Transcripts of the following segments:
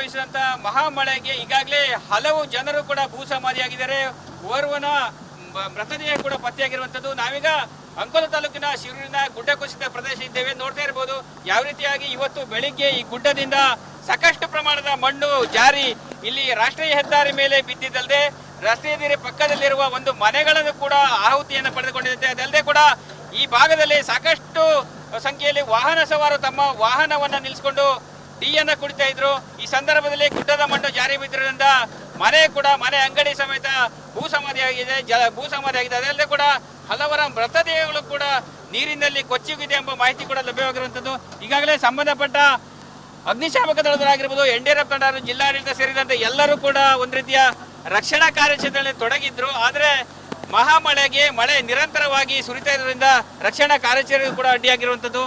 ಸಂಭವಿಸಿದಂತ ಮಹಾಮಳೆಗೆ ಈಗಾಗಲೇ ಹಲವು ಜನರು ಕೂಡ ಭೂ ಸಮಾಧಿಯಾಗಿದ್ದಾರೆ. ಓರ್ವನ ಮೃತದೇಹ ಕೂಡ ಪತ್ತೆಯಾಗಿರುವಂತದ್ದು. ನಾವೀಗ ಅಂಕೋಲ ತಾಲೂಕಿನ ಶಿರೂರಿನ ಗುಡ್ಡ ಕುಸಿತ ಪ್ರದೇಶ ಇದ್ದೇವೆ. ನೋಡ್ತಾ ಇರಬಹುದು ಯಾವ ರೀತಿಯಾಗಿ ಇವತ್ತು ಬೆಳಿಗ್ಗೆ ಈ ಗುಡ್ಡದಿಂದ ಸಾಕಷ್ಟು ಪ್ರಮಾಣದ ಮಣ್ಣು ಜಾರಿ ಇಲ್ಲಿ ರಾಷ್ಟ್ರೀಯ ಹೆದ್ದಾರಿ ಮೇಲೆ ಬಿದ್ದಿದ್ದಲ್ಲದೆ ರಾಷ್ಟ್ರೀಯ ಹೆದ್ದಾರಿ ಪಕ್ಕದಲ್ಲಿರುವ ಒಂದು ಮನೆಗಳನ್ನು ಕೂಡ ಆಹುತಿಯನ್ನು ಪಡೆದುಕೊಂಡಿದೆ. ಅದಲ್ಲದೆ ಕೂಡ ಈ ಭಾಗದಲ್ಲಿ ಸಾಕಷ್ಟು ಸಂಖ್ಯೆಯಲ್ಲಿ ವಾಹನ ಸವಾರರು ತಮ್ಮ ವಾಹನವನ್ನ ನಿಲ್ಲಿಸಿಕೊಂಡು ಟೀಯನ್ನ ಕುಡಿತಾ ಇದ್ರು. ಈ ಸಂದರ್ಭದಲ್ಲಿ ಗುಡ್ಡದ ಮಣ್ಣು ಜಾರಿ ಬಿದ್ದಿರೋದ್ರಿಂದ ಮನೆ ಅಂಗಡಿ ಸಮೇತ ಭೂ ಸಮಾಧಿಯಾಗಿದೆ. ಅದಲ್ಲದೆ ಕೂಡ ಹಲವರ ಮೃತದೇಹಗಳು ಕೂಡ ನೀರಿನಲ್ಲಿ ಕೊಚ್ಚಿಗಿದೆ ಎಂಬ ಮಾಹಿತಿ ಕೂಡ ಲಭ್ಯವಾಗಿರುವಂತದ್ದು. ಈಗಾಗಲೇ ಸಂಬಂಧಪಟ್ಟ ಅಗ್ನಿಶಾಮಕ ದಳದವರಾಗಿರ್ಬೋದು, NDRF ತಂಡ, ಜಿಲ್ಲಾಡಳಿತ ಸೇರಿದಂತೆ ಎಲ್ಲರೂ ಕೂಡ ಒಂದು ರೀತಿಯ ರಕ್ಷಣಾ ಕಾರ್ಯಾಚರಣೆಯಲ್ಲಿ ತೊಡಗಿದ್ರು. ಆದರೆ ಮಹಾಮಳೆಗೆ ಮಳೆ ನಿರಂತರವಾಗಿ ಸುರಿತಾ ಇರೋದ್ರಿಂದ ರಕ್ಷಣಾ ಕಾರ್ಯಾಚರಣೆ ಕೂಡ ಅಡ್ಡಿಯಾಗಿರುವಂತದ್ದು.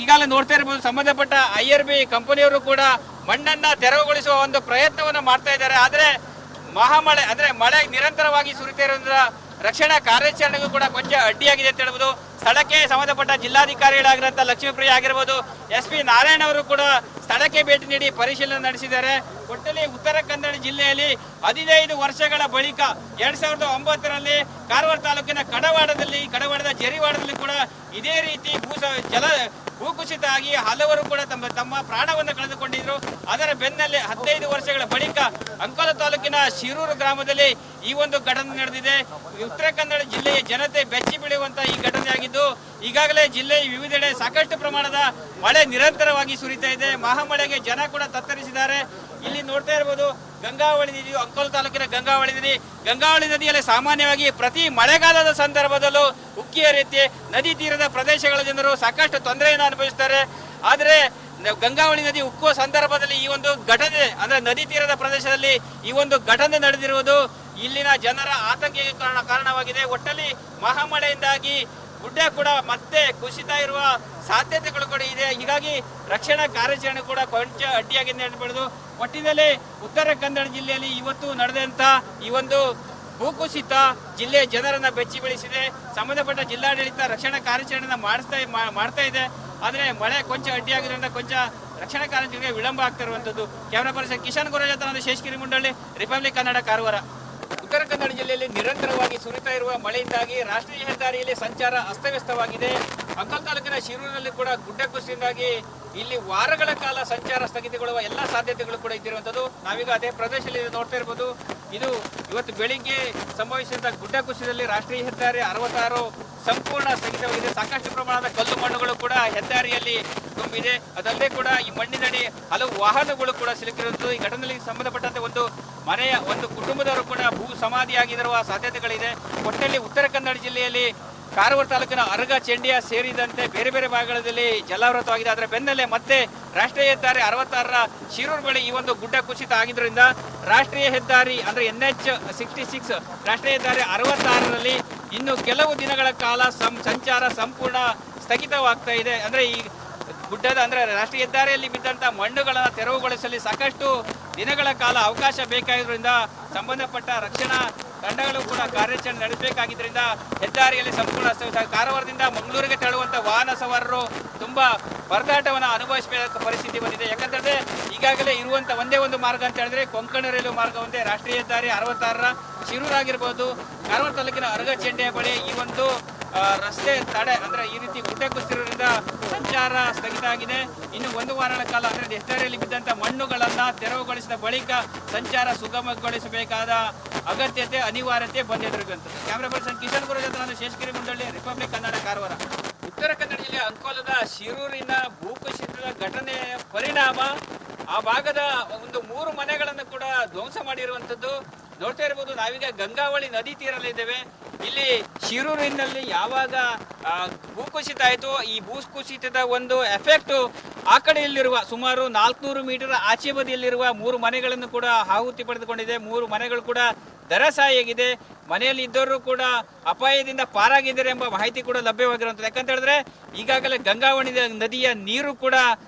ಈಗಾಗಲೇ ನೋಡ್ತಾ ಇರಬಹುದು ಸಂಬಂಧಪಟ್ಟ IRB ಕಂಪನಿಯವರು ಕೂಡ ಮಣ್ಣನ್ನ ತೆರವುಗೊಳಿಸುವ ಒಂದು ಪ್ರಯತ್ನವನ್ನು ಮಾಡ್ತಾ ಇದ್ದಾರೆ. ಆದರೆ ಮಹಾಮಳೆ ಅಂದ್ರೆ ಮಳೆ ನಿರಂತರವಾಗಿ ಸುರಿತಾ ಇರೋದ್ರಿಂದ ರಕ್ಷಣಾ ಕಾರ್ಯಾಚರಣೆಗೂ ಕೂಡ ಕೊಂಚ ಅಡ್ಡಿಯಾಗಿದೆ ಅಂತ ಹೇಳ್ಬೋದು. ಸ್ಥಳಕ್ಕೆ ಸಂಬಂಧಪಟ್ಟ ಜಿಲ್ಲಾಧಿಕಾರಿಗಳಾಗಿರುವಂತಹ ಲಕ್ಷ್ಮೀಪ್ರಿಯ ಆಗಿರ್ಬೋದು, SP ನಾರಾಯಣ ಅವರು ಕೂಡ ಸ್ಥಳಕ್ಕೆ ಭೇಟಿ ನೀಡಿ ಪರಿಶೀಲನೆ ನಡೆಸಿದ್ದಾರೆ. ಒಟ್ಟಲ್ಲಿ ಉತ್ತರ ಕನ್ನಡ ಜಿಲ್ಲೆಯಲ್ಲಿ 15 ವರ್ಷಗಳ ಬಳಿಕ 2009ರಲ್ಲಿ ಕಾರವಾರ ತಾಲೂಕಿನ ಕಡವಾಡದ ಜರಿವಾಡದಲ್ಲಿ ಕೂಡ ಇದೇ ರೀತಿ ಭೂಕುಸಿತ ಆಗಿ ಹಲವರು ಕೂಡ ತಮ್ಮ ಪ್ರಾಣವನ್ನು ಕಳೆದುಕೊಂಡಿದ್ರು. ಅದರ ಬೆನ್ನಲ್ಲೇ 15 ವರ್ಷಗಳ ಬಳಿಕ ಅಂಕೋಲ ತಾಲೂಕಿನ ಶಿರೂರು ಗ್ರಾಮದಲ್ಲಿ ಈ ಒಂದು ಘಟನೆ ನಡೆದಿದೆ. ಉತ್ತರ ಕನ್ನಡ ಜಿಲ್ಲೆಯ ಜನತೆ ಬೆಚ್ಚಿ ಬೀಳುವಂತಹ ಈ ಘಟನೆ ಆಗಿದ್ದು, ಈಗಾಗಲೇ ಜಿಲ್ಲೆಯ ವಿವಿಧೆಡೆ ಸಾಕಷ್ಟು ಪ್ರಮಾಣದ ಮಳೆ ನಿರಂತರವಾಗಿ ಸುರಿತಾ ಇದೆ. ಮಹಾಮಳೆಗೆ ಜನ ಕೂಡ ತತ್ತರಿಸಿದ್ದಾರೆ. ಇಲ್ಲಿ ನೋಡ್ತಾ ಇರಬಹುದು ಗಂಗಾವಳಿ ನದಿ, ಅಂಕೋಲ ತಾಲೂಕಿನ ಗಂಗಾವಳಿ ನದಿಯಲ್ಲಿ ಸಾಮಾನ್ಯವಾಗಿ ಪ್ರತಿ ಮಳೆಗಾಲದ ಸಂದರ್ಭದಲ್ಲೂ ಉಕ್ಕಿ ಹರಿಯುತ್ತೆ. ನದಿ ತೀರದ ಪ್ರದೇಶಗಳ ಜನರು ಸಾಕಷ್ಟು ತೊಂದರೆಯನ್ನು ಅನುಭವಿಸುತ್ತಾರೆ. ಆದರೆ ಗಂಗಾವಳಿ ನದಿ ಉಕ್ಕುವ ಸಂದರ್ಭದಲ್ಲಿ ಈ ಒಂದು ಘಟನೆ ಅಂದ್ರೆ ನದಿ ತೀರದ ಪ್ರದೇಶದಲ್ಲಿ ಈ ಒಂದು ಘಟನೆ ನಡೆದಿರುವುದು ಇಲ್ಲಿನ ಜನರ ಆತಂಕಕ್ಕೆ ಕಾರಣವಾಗಿದೆ. ಒಟ್ಟಲ್ಲಿ ಮಹಾಮಳೆಯಿಂದಾಗಿ ಗುಡ್ಡ ಕೂಡ ಮತ್ತೆ ಕುಸಿತ ಇರುವ ಸಾಧ್ಯತೆಗಳು ಕೂಡ ಇದೆ. ಹೀಗಾಗಿ ರಕ್ಷಣಾ ಕಾರ್ಯಾಚರಣೆ ಕೂಡ ಕೊಂಚ ಅಡ್ಡಿಯಾಗಿದೆ ಹೇಳ್ಬೋದು. ಒಟ್ಟಿನಲ್ಲಿ ಉತ್ತರ ಕನ್ನಡ ಜಿಲ್ಲೆಯಲ್ಲಿ ಇವತ್ತು ನಡೆದಂತ ಈ ಒಂದು ಭೂಕುಸಿತ ಜಿಲ್ಲೆಯ ಜನರನ್ನ ಬೆಚ್ಚಿ ಬೀಳಿಸಿದೆ. ಸಂಬಂಧಪಟ್ಟ ಜಿಲ್ಲಾಡಳಿತ ರಕ್ಷಣಾ ಕಾರ್ಯಾಚರಣೆಯನ್ನು ಮಾಡ್ತಾ ಇದೆ. ಆದರೆ ಮಳೆ ಕೊಂಚ ಅಡ್ಡಿಯಾಗಿರೋದ್ರಿಂದ ಕೊಂಚ ರಕ್ಷಣಾ ಕಾರ್ಯಾಚರಣೆಗೆ ವಿಳಂಬ ಆಗ್ತಾ ಇರುವಂತದ್ದು. ಕ್ಯಾಮರಾ ಪರ್ಸನ್ ಕಿಶನ್ ಗುರಜ ಜೊತೆ ಶೇಷಗಿರಿ ಮುಂಡಳ್ಳಿ, ರಿಪಬ್ಲಿಕ್ ಕನ್ನಡ, ಕಾರವಾರ. ಉತ್ತರ ಕನ್ನಡ ಜಿಲ್ಲೆಯಲ್ಲಿ ನಿರಂತರವಾಗಿ ಸುರಿತಾ ಇರುವ ಮಳೆಯಿಂದಾಗಿ ರಾಷ್ಟ್ರೀಯ ಹೆದ್ದಾರಿಯಲ್ಲಿ ಸಂಚಾರ ಅಸ್ತವ್ಯಸ್ತವಾಗಿದೆ. ಅಂಕೋಲ ತಾಲೂಕಿನ ಶಿರೂರಿನಲ್ಲಿ ಕೂಡ ಗುಡ್ಡ ಕುಸಿತದಿಂದಾಗಿ ಇಲ್ಲಿ ವಾರಗಳ ಕಾಲ ಸಂಚಾರ ಸ್ಥಗಿತಗೊಳ್ಳುವ ಎಲ್ಲ ಸಾಧ್ಯತೆಗಳು ಕೂಡ ಇದ್ದಿರುವಂತದ್ದು. ನಾವೀಗ ಅದೇ ಪ್ರದೇಶದಲ್ಲಿ ನೋಡ್ತಾ ಇರಬಹುದು. ಇದು ಇವತ್ತು ಬೆಳಿಗ್ಗೆ ಸಂಭವಿಸಿದಂತಹ ಗುಡ್ಡ ಕುಸಿತದಲ್ಲಿ ರಾಷ್ಟ್ರೀಯ ಹೆದ್ದಾರಿ 66 ಸಂಪೂರ್ಣ ಸ್ಥಗಿತವಾಗಿದೆ. ಸಾಕಷ್ಟು ಪ್ರಮಾಣದ ಕಲ್ಲು ಮಣ್ಣುಗಳು ಕೂಡ ಹೆದ್ದಾರಿಯಲ್ಲಿ ತುಂಬಿದೆ. ಅದಲ್ಲದೆ ಕೂಡ ಈ ಮಣ್ಣಿನಡಿ ಹಲವು ವಾಹನಗಳು ಕೂಡ ಸಿಲುಕಿರುವಂತದ್ದು. ಈ ಘಟನೆಗೆ ಸಂಬಂಧಪಟ್ಟಂತೆ ಒಂದು ಕುಟುಂಬದವರು ಕೂಡ ಭೂ ಸಮಾಧಿಯಾಗಿರುವ ಸಾಧ್ಯತೆಗಳಿದೆ. ಒಟ್ಟಿನಲ್ಲಿ ಉತ್ತರ ಕನ್ನಡ ಜಿಲ್ಲೆಯಲ್ಲಿ ಕಾರವಾರ ತಾಲೂಕಿನ ಅರಗ, ಚೆಂಡಿಯ ಸೇರಿದಂತೆ ಬೇರೆ ಬೇರೆ ಭಾಗಗಳಲ್ಲಿ ಜಲಾವೃತವಾಗಿದೆ. ಅದರ ಬೆನ್ನಲ್ಲೇ ಮತ್ತೆ ರಾಷ್ಟ್ರೀಯ ಹೆದ್ದಾರಿ 66ರ ಶಿರೂರು ಬಳಿ ಈ ಒಂದು ಗುಡ್ಡ ಕುಸಿತ ಆಗಿದ್ದರಿಂದ ರಾಷ್ಟ್ರೀಯ ಹೆದ್ದಾರಿ ಅಂದ್ರೆ NH66 ರಾಷ್ಟ್ರೀಯ ಹೆದ್ದಾರಿ 66ರಲ್ಲಿ ಇನ್ನು ಕೆಲವು ದಿನಗಳ ಕಾಲ ಸಂಚಾರ ಸಂಪೂರ್ಣ ಸ್ಥಗಿತವಾಗ್ತಾ ಇದೆ. ಅಂದ್ರೆ ಈ ಗುಡ್ಡದ ಅಂದ್ರೆ ರಾಷ್ಟ್ರೀಯ ಹೆದ್ದಾರಿಯಲ್ಲಿ ಬಿದ್ದಂತ ಮಣ್ಣುಗಳನ್ನು ತೆರವುಗೊಳಿಸಲು ಸಾಕಷ್ಟು ದಿನಗಳ ಕಾಲ ಅವಕಾಶ ಬೇಕಾಗಿರೋದ್ರಿಂದ ಸಂಬಂಧಪಟ್ಟ ರಕ್ಷಣಾ ತಂಡಗಳು ಕೂಡ ಕಾರ್ಯಾಚರಣೆ ನಡೆಸಬೇಕಾಗಿದ್ದರಿಂದ ಹೆದ್ದಾರಿಯಲ್ಲಿ ಸಂಪೂರ್ಣ ಕಾರವಾರದಿಂದ ಮಂಗಳೂರಿಗೆ ತೆರಳುವಂತ ವಾಹನ ಸವಾರರು ತುಂಬಾ ಪರದಾಟವನ್ನು ಅನುಭವಿಸಬೇಕಾದ ಪರಿಸ್ಥಿತಿ ಬಂದಿದೆ. ಯಾಕಂತಂದ್ರೆ ಈಗಾಗಲೇ ಇರುವಂತ ಒಂದೇ ಒಂದು ಮಾರ್ಗ ಅಂತ ಹೇಳಿದ್ರೆ ಕೊಂಕಣ ರೈಲು ಮಾರ್ಗ ಒಂದೇ. ರಾಷ್ಟ್ರೀಯ ಹೆದ್ದಾರಿ 66ರ ಶಿರೂರು ಆಗಿರ್ಬೋದು, ಕಾರವಾರ ತಾಲೂಕಿನ ಅರಗ, ಚೆಂಡಿಯ ಬಳಿ ಈ ಒಂದು ರಸ್ತೆ ತಡೆ ಅಂದ್ರೆ ಈ ರೀತಿ ಗುಡ್ಡ ಕುಸಿರೋದ್ರಿಂದ ಸಂಚಾರ ಸ್ಥಗಿತ ಆಗಿದೆ. ಇನ್ನು ಒಂದು ವಾರಗಳ ಕಾಲ ಅಂದ್ರೆ ಹೆದ್ದಾರಿಯಲ್ಲಿ ಬಿದ್ದಂತ ಮಣ್ಣುಗಳನ್ನ ತೆರವುಗೊಳಿಸಿದ ಬಳಿಕ ಸಂಚಾರ ಸುಗಮಗೊಳಿಸಬೇಕಾದ ಅನಿವಾರ್ಯತೆ ಬಂದಿರುವಂತದ್ದು. ಕ್ಯಾಮರಾ ಪರ್ಸನ್ ಕಿಶನ್ ಗುರು ಜೊತೆ ನಾನು ಶೇಷಗಿರಿ ಮುಂಡಳ್ಳಿ, ರಿಪಬ್ಲಿಕ್ ಕನ್ನಡ, ಕಾರವಾರ. ಉತ್ತರ ಕನ್ನಡ ಜಿಲ್ಲೆ ಅಂಕೋಲದ ಶಿರೂರಿನ ಭೂಕುಸಿತದ ಘಟನೆ ಪರಿಣಾಮ ಆ ಭಾಗದ ಒಂದು 3 ಮನೆಗಳನ್ನು ಕೂಡ ಧ್ವಂಸ ಮಾಡಿರುವಂತದ್ದು ನೋಡ್ತಾ ಇರಬಹುದು. ನಾವೀಗ ಗಂಗಾವಳಿ ನದಿ ತೀರಲ್ಲಿದ್ದೇವೆ. ಇಲ್ಲಿ ಶಿರೂರಿನಲ್ಲಿ ಯಾವಾಗ ಭೂಕುಸಿತ ಆಯಿತು, ಈ ಭೂಕುಸಿತದ ಒಂದು ಎಫೆಕ್ಟ್ ಆ ಕಡೆಯಲ್ಲಿರುವ ಸುಮಾರು 400 ಮೀಟರ್ ಆಚೆ ಬದಿಯಲ್ಲಿರುವ 3 ಮನೆಗಳನ್ನು ಕೂಡ ಆಹುತಿ ಪಡೆದುಕೊಂಡಿದೆ. 3 ಮನೆಗಳು ಕೂಡ ಧರಾಸಾಯಿಯಾಗಿದೆ. ಮನೆಯಲ್ಲಿ ಇದ್ದವರು ಕೂಡ ಅಪಾಯದಿಂದ ಪಾರಾಗಿದ್ದಾರೆ ಎಂಬ ಮಾಹಿತಿ ಕೂಡ ಲಭ್ಯವಾಗಿರುವಂಥದ್ದು. ಯಾಕಂತ ಹೇಳಿದ್ರೆ ಈಗಾಗಲೇ ಗಂಗಾವಳಿ ನದಿಯ ನೀರು ಕೂಡ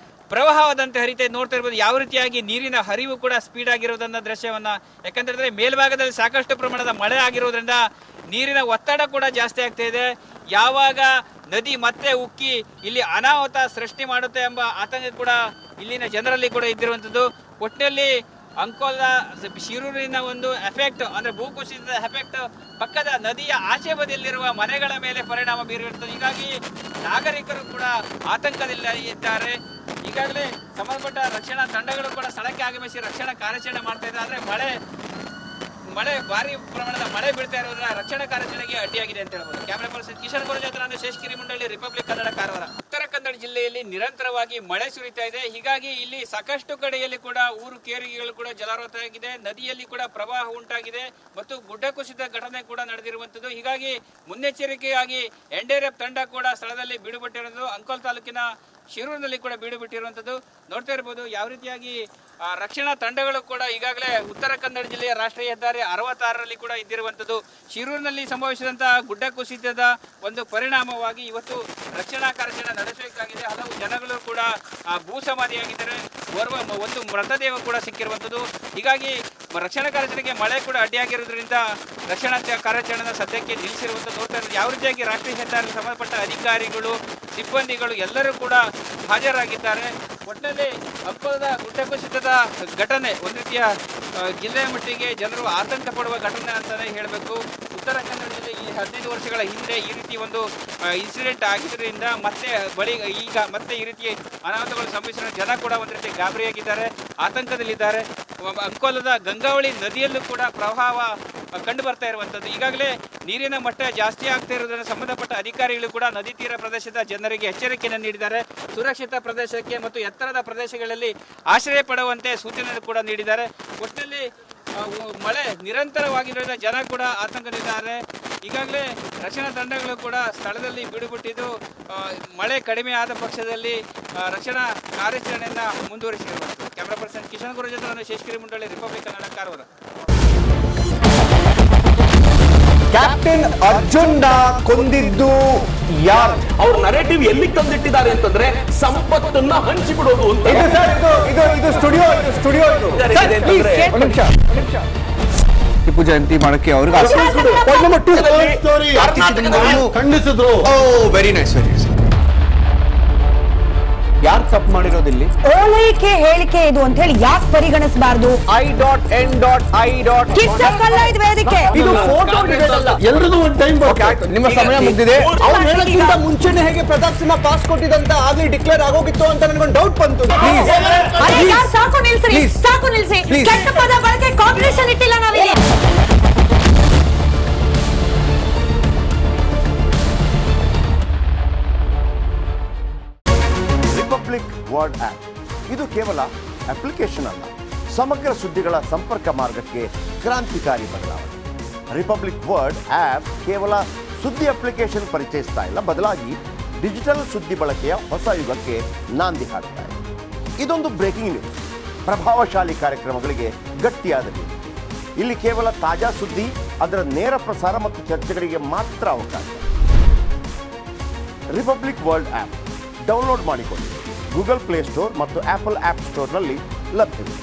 ಪ್ರವಾಹದಂತೆ ಹರಿತೆ ನೋಡ್ತಾ ಇರ್ಬೋದು. ಯಾವ ರೀತಿಯಾಗಿ ನೀರಿನ ಹರಿವು ಕೂಡ ಸ್ಪೀಡ್ ಆಗಿರೋದನ್ನ ದೃಶ್ಯವನ್ನ. ಯಾಕಂತಂದ್ರೆ ಮೇಲ್ಭಾಗದಲ್ಲಿ ಸಾಕಷ್ಟು ಪ್ರಮಾಣದ ಮಳೆ ಆಗಿರೋದ್ರಿಂದ ನೀರಿನ ಒತ್ತಡ ಕೂಡ ಜಾಸ್ತಿ ಆಗ್ತಾ ಇದೆ. ಯಾವಾಗ ನದಿ ಮತ್ತೆ ಉಕ್ಕಿ ಇಲ್ಲಿ ಅನಾಹುತ ಸೃಷ್ಟಿ ಮಾಡುತ್ತೆ ಎಂಬ ಆತಂಕ ಕೂಡ ಇಲ್ಲಿನ ಜನರಲ್ಲಿ ಕೂಡ ಇದ್ದಿರುವಂಥದ್ದು. ಒಟ್ಟಿನಲ್ಲಿ ಅಂಕೋಲದ ಶಿರೂರಿನ ಒಂದು ಎಫೆಕ್ಟ್ ಅಂದ್ರೆ ಭೂಕುಸಿತದ ಎಫೆಕ್ಟ್ ಪಕ್ಕದ ನದಿಯ ಆಚೆ ಬದಿಯಲ್ಲಿರುವ ಮನೆಗಳ ಮೇಲೆ ಪರಿಣಾಮ ಬೀರಿರುತ್ತದೆ. ಹೀಗಾಗಿ ನಾಗರಿಕರು ಕೂಡ ಆತಂಕದಲ್ಲಿ ಇದ್ದಾರೆ. ಈಗಾಗಲೇ ಸಂಬಂಧಪಟ್ಟ ರಕ್ಷಣಾ ತಂಡಗಳು ಕೂಡ ಸ್ಥಳಕ್ಕೆ ಆಗಮಿಸಿ ರಕ್ಷಣಾ ಕಾರ್ಯಾಚರಣೆ ಮಾಡ್ತಾ ಇದ್ದಾರೆ. ಆದ್ರೆ ಮಳೆ ಭಾರಿ ಪ್ರಮಾಣದ ಮಳೆ ಬೀಳ್ತಾ ಇರೋದ್ರ ರಕ್ಷಣಾ ಕಾರ್ಯಾಚರಣೆಗೆ ಅಡ್ಡಿಯಾಗಿದೆ ಅಂತ ಹೇಳ್ಬೋದು. ಕ್ಯಾಮರಾ ಪರ್ಸನ್ ಕಿಶನ್ ಗುರು ಜೊತೆ ನಾನು ಶೇಷಗಿರಿ ಮುಂಡಳ್ಳಿ, ರಿಪಬ್ಲಿಕ್ ಕನ್ನಡ, ಕಾರವಾರ. ಉತ್ತರ ಕನ್ನಡ ಜಿಲ್ಲೆಯಲ್ಲಿ ನಿರಂತರವಾಗಿ ಮಳೆ ಸುರಿತಾ ಇದೆ. ಹೀಗಾಗಿ ಇಲ್ಲಿ ಸಾಕಷ್ಟು ಕಡೆಯಲ್ಲಿ ಕೂಡ ಊರು ಕೇರಿಗೆಗಳು ಕೂಡ ಜಲಾವೃತ ಆಗಿದೆ, ನದಿಯಲ್ಲಿ ಕೂಡ ಪ್ರವಾಹ ಉಂಟಾಗಿದೆ ಮತ್ತು ಗುಡ್ಡ ಕುಸಿತ ಘಟನೆ ಕೂಡ ನಡೆದಿರುವಂತದ್ದು. ಹೀಗಾಗಿ ಮುನ್ನೆಚ್ಚರಿಕೆಯಾಗಿ ಎನ್ಡಿಆರ್ಎಫ್ ತಂಡ ಕೂಡ ಸ್ಥಳದಲ್ಲಿ ಬೀಡುಬಿಟ್ಟಿರುವುದು. ಅಂಕೋಲ ತಾಲೂಕಿನ ಶಿರೂರಿನಲ್ಲಿ ಕೂಡ ಬೀಡುಬಿಟ್ಟಿರುವಂತದ್ದು ನೋಡ್ತಾ ಇರಬಹುದು. ಯಾವ ರೀತಿಯಾಗಿ ರಕ್ಷಣಾ ತಂಡಗಳು ಕೂಡ ಈಗಾಗಲೇ ಉತ್ತರ ಕನ್ನಡ ಜಿಲ್ಲೆಯ ರಾಷ್ಟ್ರೀಯ ಹೆದ್ದಾರಿ 66ರಲ್ಲಿ ಕೂಡ ಇದ್ದಿರುವಂತದ್ದು. ಶಿರೂರಿನಲ್ಲಿ ಸಂಭವಿಸಿದಂತಹ ಗುಡ್ಡ ಕುಸಿತದ ಒಂದು ಪರಿಣಾಮವಾಗಿ ಇವತ್ತು ರಕ್ಷಣಾ ಕಾರ್ಯಾಚರಣೆ ನಡೆಸಬೇಕಾಗಿದೆ. ಹಲವು ಜನಗಳು ಕೂಡ ಭೂ ಸಮಾಧಿಯಾಗಿದ್ದಾರೆ. ಒಂದು ಮೃತದೇಹ ಕೂಡ ಸಿಕ್ಕಿರುವಂತದ್ದು. ಹೀಗಾಗಿ ರಕ್ಷಣಾ ಕಾರ್ಯಾಚರಣೆಗೆ ಮಳೆ ಕೂಡ ಅಡ್ಡಿಯಾಗಿರುವುದರಿಂದ ರಕ್ಷಣಾ ಕಾರ್ಯಾಚರಣೆ ಸದ್ಯಕ್ಕೆ ನಿಲ್ಲಿಸಿರುವಂತದ್ದು ನೋಡ್ತಾ ಇರೋದು. ಯಾವ ರೀತಿಯಾಗಿ ರಾಷ್ಟ್ರೀಯ ಹೆದ್ದಾರಿಗೆ ಸಂಬಂಧಪಟ್ಟ ಅಧಿಕಾರಿಗಳು, ಸಿಬ್ಬಂದಿಗಳು ಎಲ್ಲರೂ ಕೂಡ ಹಾಜರಾಗಿದ್ದಾರೆ. ಒಟ್ಟಿನಲ್ಲಿ ಅಂಕೋಲದ ಗುಡ್ಡ ಕುಸಿತದ ಘಟನೆ ಒಂದು ರೀತಿಯ ಜಿಲ್ಲೆಯ ಮಟ್ಟಿಗೆ ಜನರು ಆತಂಕ ಪಡುವ ಘಟನೆ ಅಂತಾನೆ ಹೇಳಬೇಕು. ಉತ್ತರ ಕನ್ನಡ ಜಿಲ್ಲೆ ಈ 15 ವರ್ಷಗಳ ಹಿಂದೆ ಈ ರೀತಿ ಒಂದು ಇನ್ಸಿಡೆಂಟ್ ಆಗಿದ್ದರಿಂದ ಈಗ ಮತ್ತೆ ಈ ರೀತಿ ಅನಾಹುತಗಳು ಸಂಭವಿಸಿದ ಜನ ಕೂಡ ಒಂದು ರೀತಿ ಗಾಬರಿಯಾಗಿದ್ದಾರೆ, ಆತಂಕದಲ್ಲಿದ್ದಾರೆ. ಅಂಕೋಲದ ಗಂಗಾವಳಿ ನದಿಯಲ್ಲೂ ಕೂಡ ಪ್ರವಾಹ ಕಂಡು ಬರ್ತಾ ಇರುವಂತದ್ದು. ಈಗಾಗಲೇ ನೀರಿನ ಮಟ್ಟ ಜಾಸ್ತಿ ಆಗ್ತಾ ಇರುವುದನ್ನು ಸಂಬಂಧಪಟ್ಟ ಅಧಿಕಾರಿಗಳು ಕೂಡ ನದಿ ತೀರ ಪ್ರದೇಶದ ಜನರಿಗೆ ಎಚ್ಚರಿಕೆಯನ್ನು ನೀಡಿದ್ದಾರೆ. ಸುರಕ್ಷಿತ ಪ್ರದೇಶಕ್ಕೆ ಮತ್ತು ಎತ್ತರದ ಪ್ರದೇಶಗಳಲ್ಲಿ ಆಶ್ರಯ ಪಡುವಂತೆ ಸೂಚನೆ ಕೂಡ ನೀಡಿದ್ದಾರೆ. ಒಟ್ಟಿನಲ್ಲಿ ಮಳೆ ನಿರಂತರವಾಗಿರೋದ್ರಿಂದ ಜನ ಕೂಡ ಆತಂಕದಿದ್ದಾರೆ. ಈಗಾಗಲೇ ರಕ್ಷಣಾ ತಂಡಗಳು ಕೂಡ ಸ್ಥಳದಲ್ಲಿ ಬೀಡುಬಿಟ್ಟಿದ್ದು ಮಳೆ ಕಡಿಮೆ ಆದ ಪಕ್ಷದಲ್ಲಿ ರಕ್ಷಣಾ ಕಾರ್ಯಾಚರಣೆಯನ್ನು ಮುಂದುವರಿಸಿರುವಂಥದ್ದು. ಕ್ಯಾಮರಾ ಪರ್ಸನ್ ಕಿಶನ್ ಗುರು ಜೊತೆ ನಾನು ಶೇಷಗಿರಿ ಮುಂಡಳ್ಳಿ, ರಿಪಬ್ಲಿಕ್ ಕನ್ನಡ, ಕಾರವಾರ. ಕ್ಯಾಪ್ಟನ್ ಅರ್ಜುನ್ ಕೊಂದಿದ್ದು ಯಾರು? ಅವ್ರ ನರೇಟಿವ್ ಎಲ್ಲಿ ತಂದಿಟ್ಟಿದ್ದಾರೆ ಅಂತಂದ್ರೆ ಸಂಪತ್ತನ್ನ ಹಂಚಿಬಿಡೋದು ಅಂತ. ಇದು ಸ್ಟುಡಿಯೋ ಟಿಪ್ಪು ಜಯಂತಿ ಮಾಡಕ್ಕೆ ಅವ್ರಿಗೆ ಖಂಡಿಸಿದ್ರು. Very nice. ಯಾರು ತಪ್ಪು ಮಾಡಿರೋದಿಲ್ಲಿ? ಓಲೈಕೆ ಹೇಳಿಕೆ ಇದು ಅಂತ ಹೇಳಿ ಯಾಕೆ ಪರಿಗಣಿಸಬಾರದು? ಇದು ಫೋಟೋ ಎಲ್ರಿಗೂ ಒಂದು ಟೈಮ್. ನಿಮ್ಮ ಸಮಯ ಮುಗಿದಿದೆ. ಅವ್ರು ಹೇಳೋಕ್ಕಿಂತ ಮುಂಚೆನೆ ಹೇಗೆ ಪ್ರತಾಪ್ ಸಿಂಹ ಪಾಸ್ ಕೊಟ್ಟಿದಂತ ಆಗ್ಲಿ ಡಿಕ್ಲೇರ್ ಆಗೋಗಿತ್ತು ಅಂತ ನನಗೊಂದು ಡೌಟ್ ಬಂತು. ಸಾಕು ನಿಲ್ಸಿ. ಕೆಟ್ಟ ಪದ ಬಳಕೆ ಕಾಂಬಿನೇಷನ್ ಇಟ್ಟಿಲ್ಲ ನಾವಿಲ್ಲಿ. ರಿಪಬ್ಲಿಕ್ ವರ್ಲ್ಡ್ ಆಪ್ ಇದು ಕೇವಲ ಅಪ್ಲಿಕೇಶನ್ ಅಲ್ಲ, ಸಮಗ್ರ ಸುದ್ದಿಗಳ ಸಂಪರ್ಕ ಮಾರ್ಗಕ್ಕೆ ಕ್ರಾಂತಿಕಾರಿ ಬದಲಾವಣೆ. ರಿಪಬ್ಲಿಕ್ ವರ್ಲ್ಡ್ ಆಪ್ ಕೇವಲ ಸುದ್ದಿ ಅಪ್ಲಿಕೇಶನ್ ಪರಿಚಯಿಸ್ತಾ ಇಲ್ಲ, ಬದಲಾಗಿ ಡಿಜಿಟಲ್ ಸುದ್ದಿ ಬಳಕೆಯ ಹೊಸ ಯುಗಕ್ಕೆ ನಾಂದಿ ಹಾಡ್ತಾ ಇದೆ. ಇದೊಂದು ಬ್ರೇಕಿಂಗ್ ನ್ಯೂಸ್, ಪ್ರಭಾವಶಾಲಿ ಕಾರ್ಯಕ್ರಮಗಳಿಗೆ ಗಟ್ಟಿಯಾದ ನ್ಯೂಸ್. ಇಲ್ಲಿ ಕೇವಲ ತಾಜಾ ಸುದ್ದಿ, ಅದರ ನೇರ ಪ್ರಸಾರ ಮತ್ತು ಚರ್ಚೆಗಳಿಗೆ ಮಾತ್ರ ಅವಕಾಶ. ರಿಪಬ್ಲಿಕ್ ವರ್ಲ್ಡ್ ಆಪ್ ಡೌನ್ಲೋಡ್ ಮಾಡಿಕೊಳ್ಳಿ. ಗೂಗಲ್ ಪ್ಲೇಸ್ಟೋರ್ ಮತ್ತು ಆಪಲ್ ಆಪ್ ಸ್ಟೋರ್ನಲ್ಲಿ ಲಭ್ಯವಿದೆ.